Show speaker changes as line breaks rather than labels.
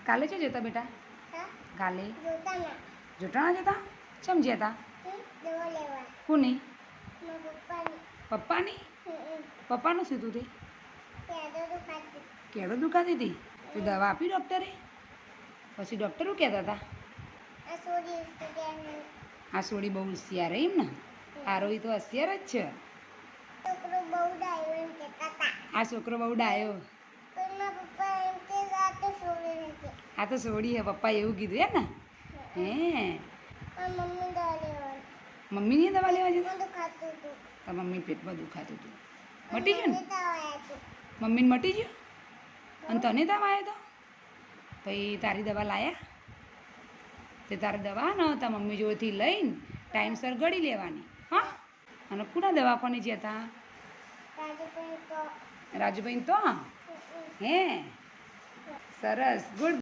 કાલે છે જતા બેટા?
હા
કાલે
જોતા ના
જોટાણા જતા? ચમ જતા?
દવા લેવા
કોની?
મારા પપ્પાની
પપ્પાની? પપ્પાનું શું તું તે?
પેડો દુખાતી
કેળો દુખાતી હતી? તે દવા આપી ડૉક્ટરે? પછી ડૉક્ટર શું કહેતા હતા?
આ સોરી સ્ટુડન્ટ
આ સોડી બહુ હોશિયાર એમ ને? આરોહી તો હોશિયાર જ છે.
છોકરો બહુ ડાયો એમ કહેતા હતા.
આ છોકરો બહુ ડાયો.
પણ મારા પપ્પા એમ કે આ તો સોરી નથી.
આ તો સોડી હે, પપ્પાએ એવું કીધું હે ને? હે
આ મમ્મી દવા લેવાની
મમ્મીની દવા લેવા જતા?
મને દુખાતું હતું.
તાર મમ્મી પેટમાં દુખાતું હતું. મટી ગયું ને?
મને તાવ આવ્યો હતો.
મમ્મીને મટી ગયું? અને તને તાવ આવ્યો તો? પછી તારી દવા લાયા? તે તારી દવા ને તાર મમ્મી જોડેથી લઈને ટાઈમસર ગળી લેવાની. હા? અને કોના દવા આપવાની છે હતા?
રાજુ પણ તો
રાજુભાઈ તો હે સરસ ગુડ.